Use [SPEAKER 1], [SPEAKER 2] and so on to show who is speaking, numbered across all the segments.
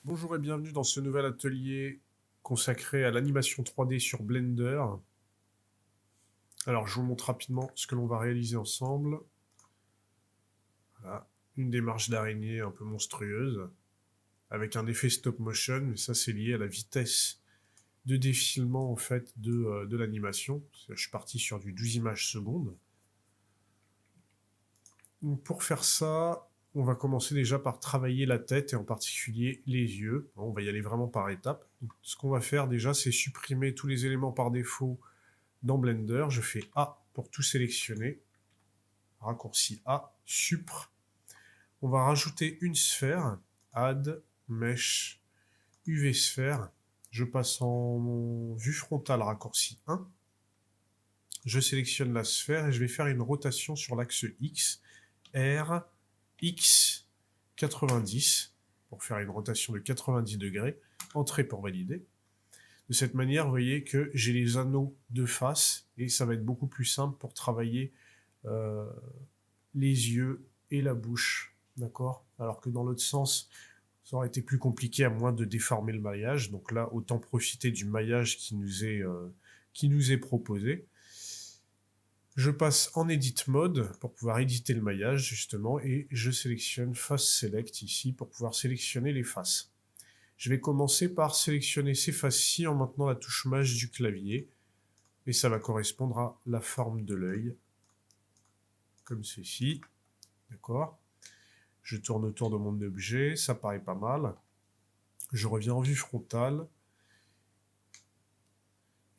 [SPEAKER 1] Bonjour et bienvenue dans ce nouvel atelier consacré à l'animation 3D sur Blender. Alors je vous montre rapidement ce que l'on va réaliser ensemble. Voilà, une démarche d'araignée un peu monstrueuse, avec un effet stop motion, mais ça c'est lié à la vitesse de défilement en fait de l'animation. Je suis parti sur du 12 images secondes. Donc, pour faire ça, on va commencer déjà par travailler la tête et en particulier les yeux. On va y aller vraiment par étapes. Donc, ce qu'on va faire déjà, c'est supprimer tous les éléments par défaut dans Blender. Je fais A pour tout sélectionner. Raccourci A, Supr. On va rajouter une sphère. Add, Mesh, UV sphère. Je passe en vue frontale, raccourci 1. Je sélectionne la sphère et je vais faire une rotation sur l'axe X. R, X, 90, pour faire une rotation de 90 degrés, entrée pour valider. De cette manière, vous voyez que j'ai les anneaux de face, et ça va être beaucoup plus simple pour travailler euh, les yeux et la bouche, d'accord? Alors que dans l'autre sens, ça aurait été plus compliqué à moins de déformer le maillage, donc là, autant profiter du maillage qui nous est proposé. Je passe en Edit Mode pour pouvoir éditer le maillage, justement, et je sélectionne Face Select ici pour pouvoir sélectionner les faces. Je vais commencer par sélectionner ces faces-ci en maintenant la touche Maj du clavier, et ça va correspondre à la forme de l'œil, comme ceci, d'accord? Je tourne autour de mon objet, ça paraît pas mal. Je reviens en vue frontale,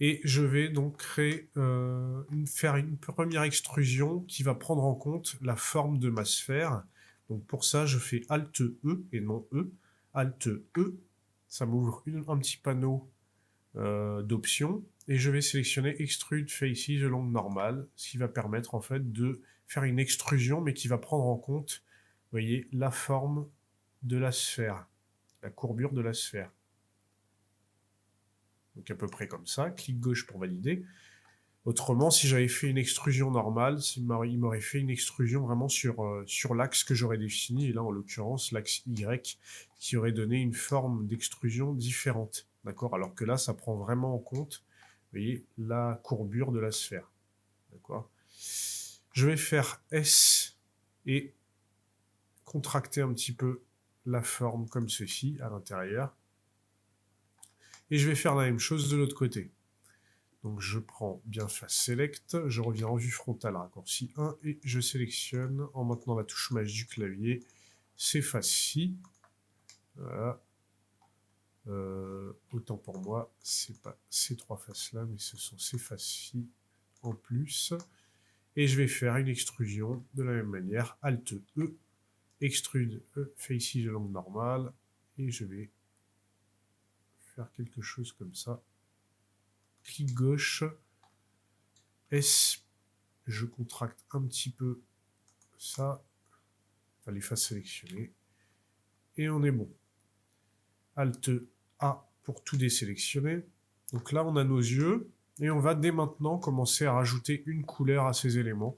[SPEAKER 1] et je vais donc faire une première extrusion qui va prendre en compte la forme de ma sphère. Donc pour ça, je fais Alt E et non E. Alt E, ça m'ouvre un petit panneau d'options et je vais sélectionner Extrude Faces Along Normal, ce qui va permettre en fait de faire une extrusion mais qui va prendre en compte, vous voyez, la forme de la sphère, la courbure de la sphère. Donc à peu près comme ça, clic gauche pour valider. Autrement, si j'avais fait une extrusion normale, il m'aurait fait une extrusion vraiment sur l'axe que j'aurais défini, et là en l'occurrence l'axe Y, qui aurait donné une forme d'extrusion différente. D'accord? Alors que là, ça prend vraiment en compte, vous voyez, la courbure de la sphère. D'accord? Je vais faire S et contracter un petit peu la forme comme ceci à l'intérieur. Et je vais faire la même chose de l'autre côté. Donc je prends bien Face Select, je reviens en vue frontale, raccourci 1, et je sélectionne en maintenant la touche Maj du clavier ces faces-ci. Voilà. Autant pour moi, c'est pas ces trois faces-là, mais ce sont ces faces-ci en plus. Et je vais faire une extrusion de la même manière, Alt E, Extrude E, Faces Along Normal, et je vais faire quelque chose comme ça. Clic gauche, S, je contracte un petit peu ça, enfin, les faces sélectionnées, et on est bon. Alt A pour tout désélectionner. Donc là, on a nos yeux, et on va dès maintenant commencer à rajouter une couleur à ces éléments,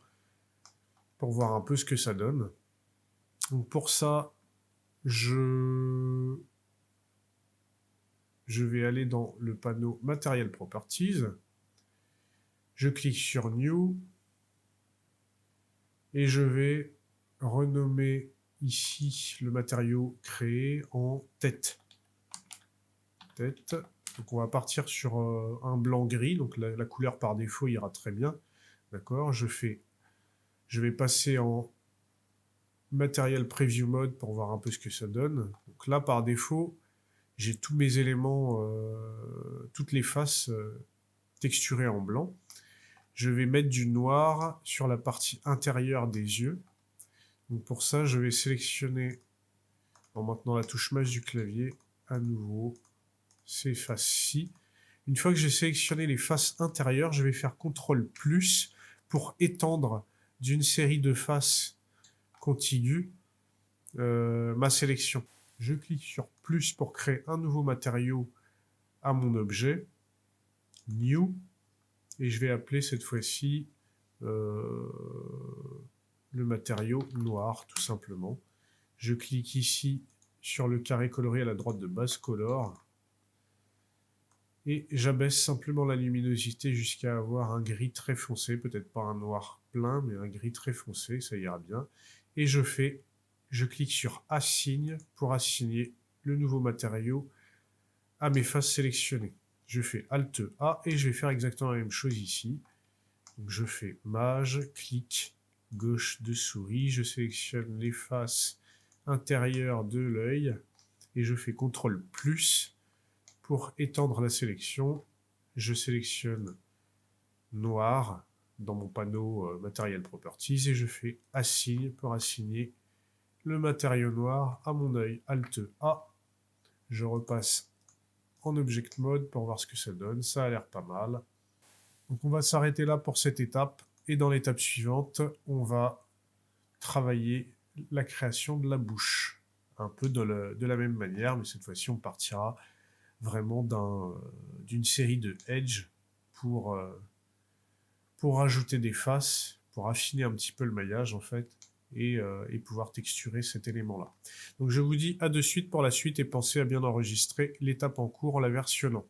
[SPEAKER 1] pour voir un peu ce que ça donne. Donc pour ça, je vais aller dans le panneau Material Properties, je clique sur New, et je vais renommer ici le matériau créé en tête. Donc on va partir sur un blanc-gris, donc la couleur par défaut ira très bien. D'accord, je vais passer en Material Preview Mode pour voir un peu ce que ça donne. Donc là, par défaut, j'ai tous mes éléments, toutes les faces texturées en blanc. Je vais mettre du noir sur la partie intérieure des yeux. Donc pour ça, je vais sélectionner, en maintenant la touche Maj du clavier, à nouveau, ces faces-ci. Une fois que j'ai sélectionné les faces intérieures, je vais faire CTRL plus pour étendre d'une série de faces contiguës ma sélection. Je clique sur plus pour créer un nouveau matériau à mon objet, New, et je vais appeler cette fois-ci le matériau noir, tout simplement. Je clique ici sur le carré coloré à la droite de base color. Et j'abaisse simplement la luminosité jusqu'à avoir un gris très foncé, peut-être pas un noir plein, mais un gris très foncé, ça ira bien. Et je clique sur Assign pour assigner le nouveau matériau à mes faces sélectionnées. Je fais Alt A et je vais faire exactement la même chose ici. Donc je fais Mage, clic gauche de souris, je sélectionne les faces intérieures de l'œil et je fais CTRL plus pour étendre la sélection. Je sélectionne noir dans mon panneau Material Properties et je fais Assign pour assigner le matériau noir à mon œil. Alt A. Je repasse en Object Mode pour voir ce que ça donne. Ça a l'air pas mal. Donc on va s'arrêter là pour cette étape. Et dans l'étape suivante, on va travailler la création de la bouche. Un peu de la même manière, mais cette fois-ci on partira vraiment d'une série de edges pour rajouter des faces, pour affiner un petit peu le maillage en fait, et pouvoir texturer cet élément-là. Donc je vous dis à de suite pour la suite et pensez à bien enregistrer l'étape en cours en la versionnant.